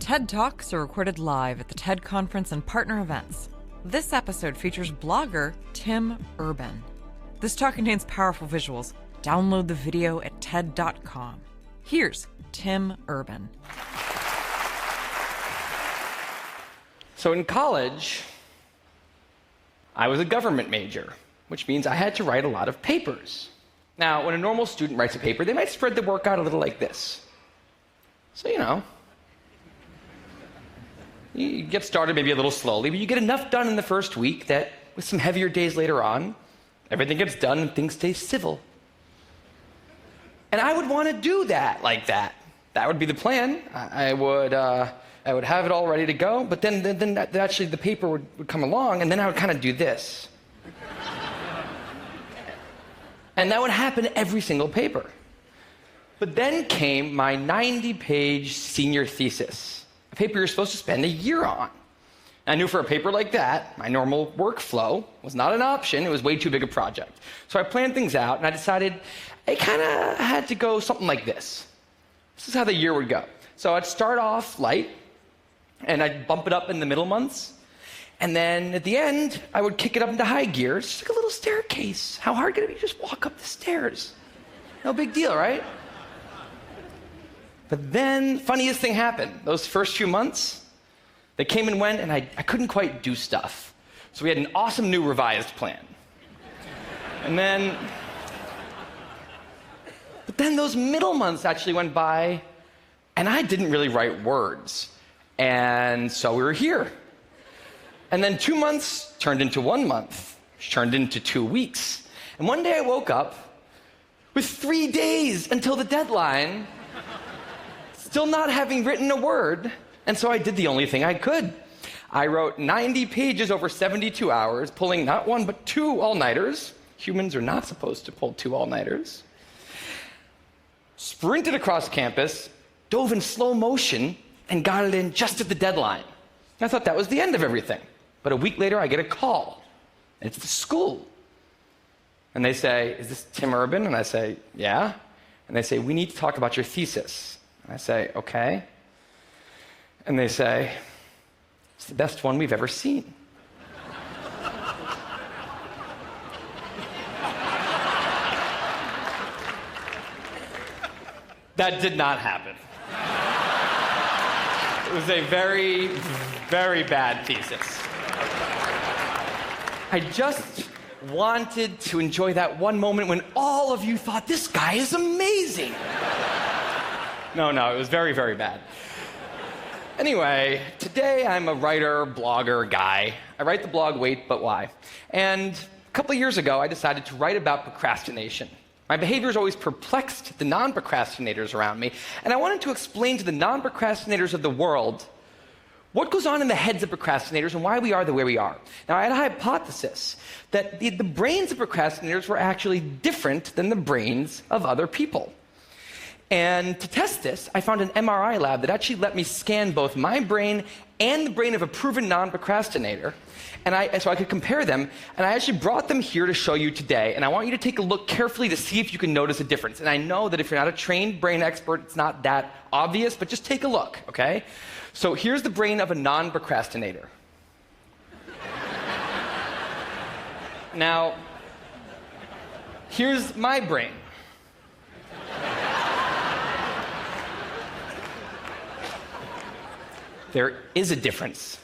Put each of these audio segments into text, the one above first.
TED Talks are recorded live at the TED Conference and partner events. This episode features blogger Tim Urban. This talk contains powerful visuals. Download the video at TED.com. Here's Tim Urban. So in college, I was a government major, which means I had to write a lot of papers. Now, when a normal student writes a paper, they might spread the work out a little like this. So, you get started maybe a little slowly, but you get enough done in the first week that with some heavier days later on, everything gets done and things stay civil. And I would want to do that like that. That would be the plan. I would have it all ready to go, but then actually the paper would come along, and then I would kind of do this. And that would happen every single paper. But then came my 90-page senior thesis, a paper you're supposed to spend a year on. I knew for a paper like that, my normal workflow was not an option. It was way too big a project. So I planned things out, and I decided I kind of had to go something like this. This is how the year would go. So I'd start off light, and I'd bump it up in the middle months. And then at the end, I would kick it up into high gear. It's just like a little staircase. How hard could it be? Just walk up the stairs. No big deal, right? But then, funniest thing happened. Those first few months, they came and went, and I couldn't quite do stuff. So we had an awesome new revised plan. But then those middle months actually went by, and I didn't really write words. And so we were here. And then 2 months turned into 1 month, which turned into 2 weeks. And one day I woke up with 3 days until the deadline, still not having written a word, and so I did the only thing I could. I wrote 90 pages over 72 hours, pulling not one but 2 all-nighters. Humans are not supposed to pull 2 all-nighters. Sprinted across campus, dove in slow motion, and got it in just at the deadline. I thought that was the end of everything. But a week later, I get a call, and it's the school. And they say, "Is this Tim Urban?" And I say, "Yeah." And they say, "We need to talk about your thesis." And I say, "Okay." And they say, "It's the best one we've ever seen." That did not happen. It was a very, very bad thesis. I just wanted to enjoy that one moment when all of you thought, "This guy is amazing." No, it was very, very bad. Anyway, today I'm a writer, blogger guy. I write the blog Wait, But Why? And a couple of years ago, I decided to write about procrastination. My behavior has always perplexed the non-procrastinators around me, and I wanted to explain to the non-procrastinators of the world what goes on in the heads of procrastinators and why we are the way we are. Now, I had a hypothesis that the brains of procrastinators were actually different than the brains of other people. And to test this, I found an MRI lab that actually let me scan both my brain and the brain of a proven non-procrastinator, so I could compare them, and I actually brought them here to show you today, and I want you to take a look carefully to see if you can notice a difference. And I know that if you're not a trained brain expert, it's not that obvious, but just take a look, okay? So here's the brain of a non-procrastinator. Now, here's my brain. There is a difference.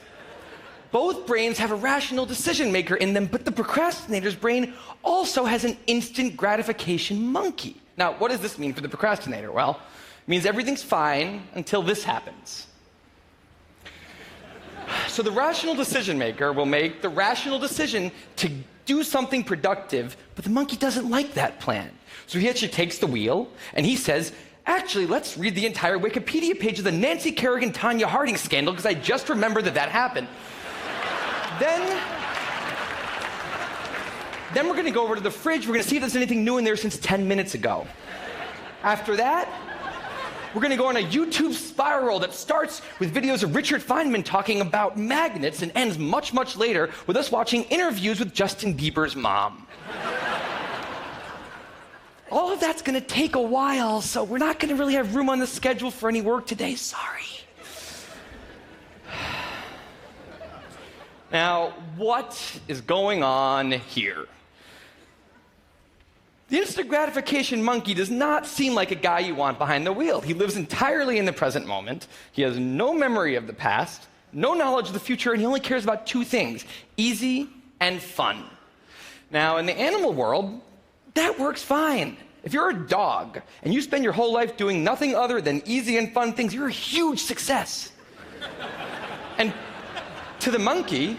Both brains have a rational decision maker in them, but the procrastinator's brain also has an instant gratification monkey. Now, what does this mean for the procrastinator? Well, it means everything's fine until this happens. So the rational decision maker will make the rational decision to do something productive, but the monkey doesn't like that plan. So he actually takes the wheel and he says, "Actually, let's read the entire Wikipedia page of the Nancy Kerrigan-Tanya Harding scandal because I just remembered that happened." Then we're going to go over to the fridge. We're going to see if there's anything new in there since 10 minutes ago. After that, we're going to go on a YouTube spiral that starts with videos of Richard Feynman talking about magnets and ends much, much later with us watching interviews with Justin Bieber's mom. All of that's going to take a while, so we're not going to really have room on the schedule for any work today. Sorry. Now, what is going on here? The instant gratification monkey does not seem like a guy you want behind the wheel. He lives entirely in the present moment. He has no memory of the past, no knowledge of the future, and he only cares about two things: easy and fun. Now, in the animal world, that works fine. If you're a dog and you spend your whole life doing nothing other than easy and fun things, you're a huge success. And to the monkey,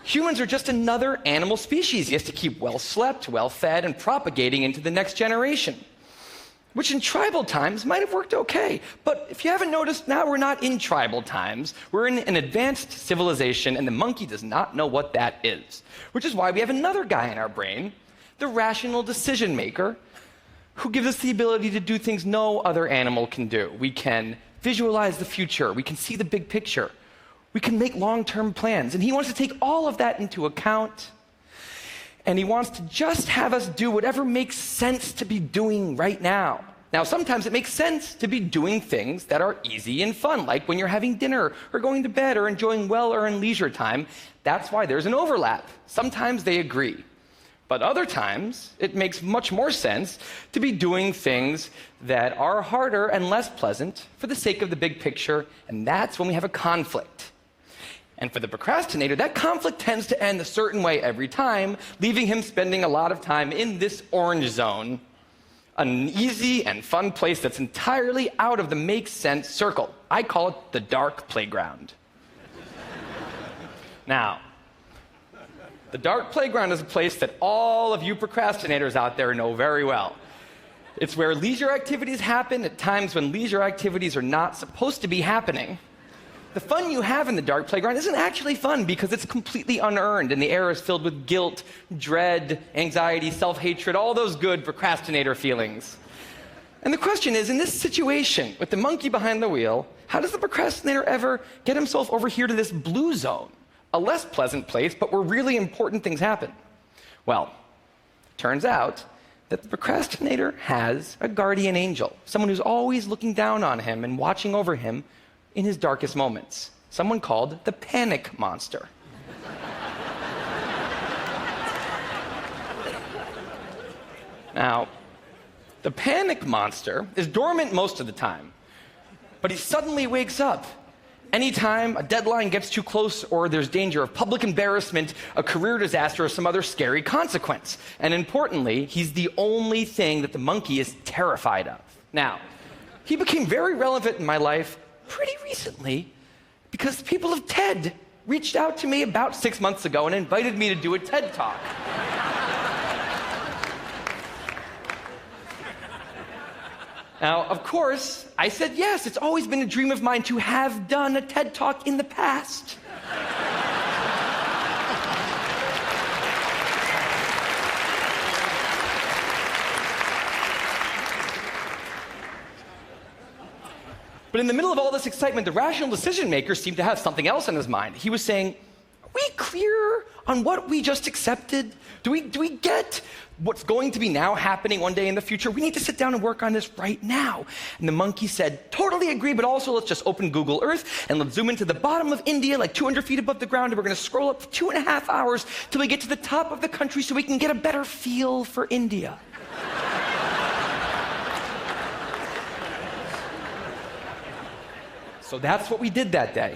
humans are just another animal species. He has to keep well slept, well fed, and propagating into the next generation, which in tribal times might have worked okay. But if you haven't noticed, now we're not in tribal times. We're in an advanced civilization, and the monkey does not know what that is, which is why we have another guy in our brain, the rational decision maker, who gives us the ability to do things no other animal can do. We can visualize the future. We can see the big picture. We can make long-term plans. And he wants to take all of that into account. And he wants to just have us do whatever makes sense to be doing right now. Now, sometimes it makes sense to be doing things that are easy and fun, like when you're having dinner or going to bed or enjoying well-earned leisure time. That's why there's an overlap. Sometimes they agree. But other times, it makes much more sense to be doing things that are harder and less pleasant for the sake of the big picture, and that's when we have a conflict. And for the procrastinator, that conflict tends to end a certain way every time, leaving him spending a lot of time in this orange zone, an easy and fun place that's entirely out of the make sense circle. I call it the dark playground. Now, the dark playground is a place that all of you procrastinators out there know very well. It's where leisure activities happen at times when leisure activities are not supposed to be happening. The fun you have in the dark playground isn't actually fun because it's completely unearned, and the air is filled with guilt, dread, anxiety, self-hatred, all those good procrastinator feelings. And the question is, in this situation, with the monkey behind the wheel, how does the procrastinator ever get himself over here to this blue zone? A less pleasant place, but where really important things happen. Well, turns out that the procrastinator has a guardian angel, someone who's always looking down on him and watching over him in his darkest moments, someone called the panic monster. Now, the panic monster is dormant most of the time, but he suddenly wakes up anytime a deadline gets too close or there's danger of public embarrassment, a career disaster, or some other scary consequence. And importantly, he's the only thing that the monkey is terrified of. Now, he became very relevant in my life pretty recently because the people of TED reached out to me about 6 months ago and invited me to do a TED Talk. Now, of course, I said yes. It's always been a dream of mine to have done a TED Talk in the past. But in the middle of all this excitement, the rational decision maker seemed to have something else on his mind. He was saying, are we clear on what we just accepted? Do we get what's going to be now happening one day in the future? We need to sit down and work on this right now. And the monkey said, totally agree, but also let's just open Google Earth and let's zoom into the bottom of India, like 200 feet above the ground, and we're going to scroll up for 2.5 hours till we get to the top of the country so we can get a better feel for India. So that's what we did that day.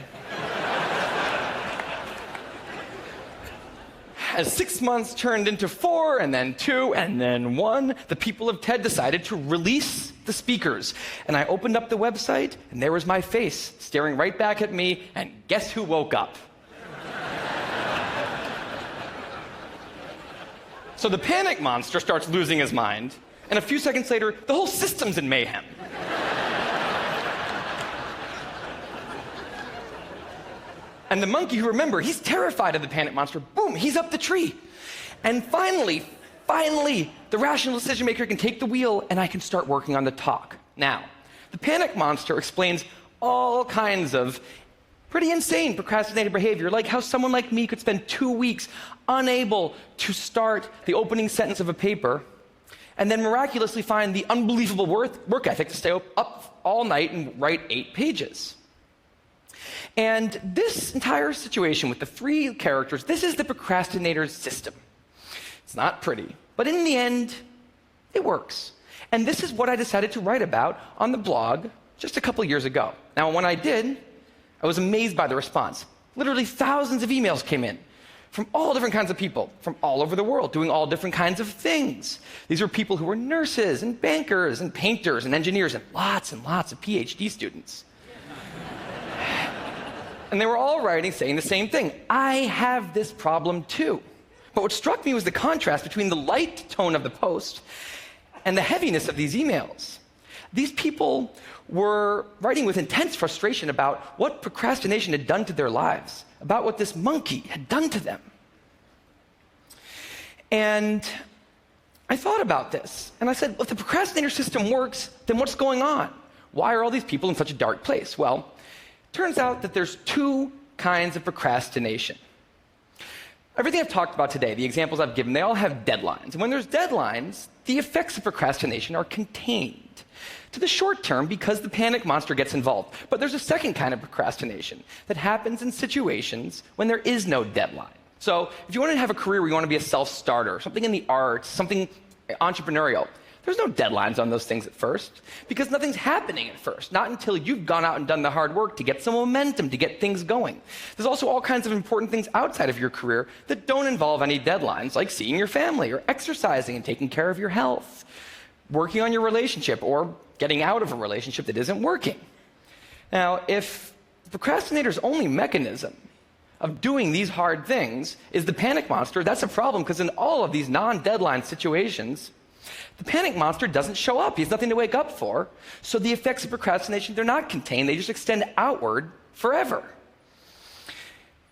As 6 months turned into 4, and then 2, and then 1, the people of TED decided to release the speakers. And I opened up the website, and there was my face staring right back at me, and guess who woke up? So the panic monster starts losing his mind, and a few seconds later, the whole system's in mayhem. And the monkey, who, remember, he's terrified of the panic monster, boom, he's up the tree. And finally, the rational decision maker can take the wheel and I can start working on the talk. Now, the panic monster explains all kinds of pretty insane procrastinated behavior, like how someone like me could spend 2 weeks unable to start the opening sentence of a paper and then miraculously find the unbelievable work ethic to stay up all night and write 8 pages. And this entire situation with the three characters, this is the procrastinator's system. It's not pretty, but in the end, it works. And this is what I decided to write about on the blog just a couple years ago. Now, when I did, I was amazed by the response. Literally thousands of emails came in from all different kinds of people, from all over the world, doing all different kinds of things. These were people who were nurses and bankers and painters and engineers and lots of PhD students. And they were all writing, saying the same thing. I have this problem too. But what struck me was the contrast between the light tone of the post and the heaviness of these emails. These people were writing with intense frustration about what procrastination had done to their lives, about what this monkey had done to them. And I thought about this, and I said, well, if the procrastinator system works, then what's going on? Why are all these people in such a dark place? Well, it turns out that there's two kinds of procrastination. Everything I've talked about today, the examples I've given, they all have deadlines. And when there's deadlines, the effects of procrastination are contained to the short term because the panic monster gets involved. But there's a second kind of procrastination that happens in situations when there is no deadline. So if you want to have a career where you want to be a self-starter, something in the arts, something entrepreneurial, there's no deadlines on those things at first because nothing's happening at first, not until you've gone out and done the hard work to get some momentum, to get things going. There's also all kinds of important things outside of your career that don't involve any deadlines, like seeing your family or exercising and taking care of your health, working on your relationship or getting out of a relationship that isn't working. Now, if the procrastinator's only mechanism of doing these hard things is the panic monster, that's a problem because in all of these non-deadline situations, the panic monster doesn't show up. He has nothing to wake up for. So the effects of procrastination, they're not contained. They just extend outward forever.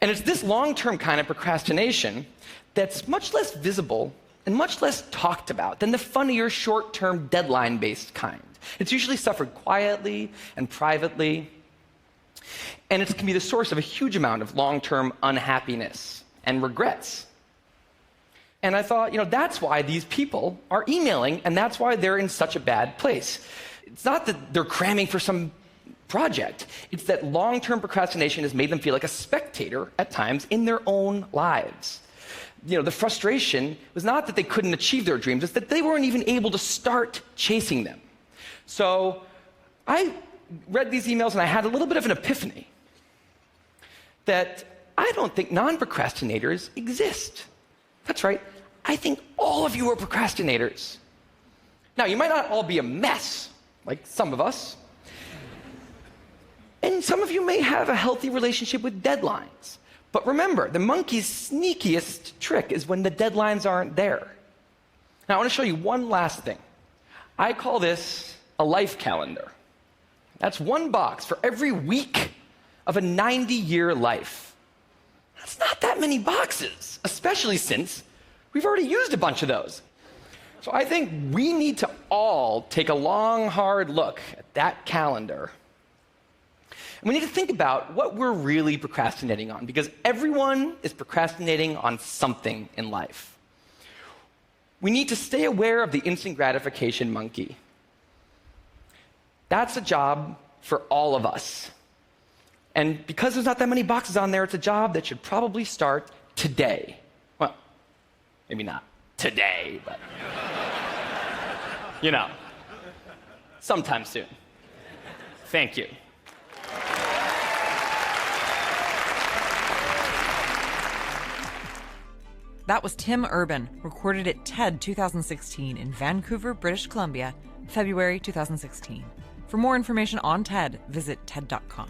And it's this long-term kind of procrastination that's much less visible and much less talked about than the funnier, short-term, deadline-based kind. It's usually suffered quietly and privately. And it can be the source of a huge amount of long-term unhappiness and regrets. And I thought, that's why these people are emailing, and that's why they're in such a bad place. It's not that they're cramming for some project. It's that long-term procrastination has made them feel like a spectator at times in their own lives. The frustration was not that they couldn't achieve their dreams, it's that they weren't even able to start chasing them. So I read these emails and I had a little bit of an epiphany that I don't think non-procrastinators exist. That's right. I think all of you are procrastinators. Now, you might not all be a mess, like some of us. And some of you may have a healthy relationship with deadlines. But remember, the monkey's sneakiest trick is when the deadlines aren't there. Now, I want to show you one last thing. I call this a life calendar. That's one box for every week of a 90-year life. That's not that many boxes, especially since we've already used a bunch of those. So I think we need to all take a long, hard look at that calendar. And we need to think about what we're really procrastinating on, because everyone is procrastinating on something in life. We need to stay aware of the instant gratification monkey. That's a job for all of us. And because there's not that many boxes on there, it's a job that should probably start today. Well, maybe not today, but sometime soon. Thank you. That was Tim Urban, recorded at TED 2016 in Vancouver, British Columbia, February 2016. For more information on TED, visit TED.com.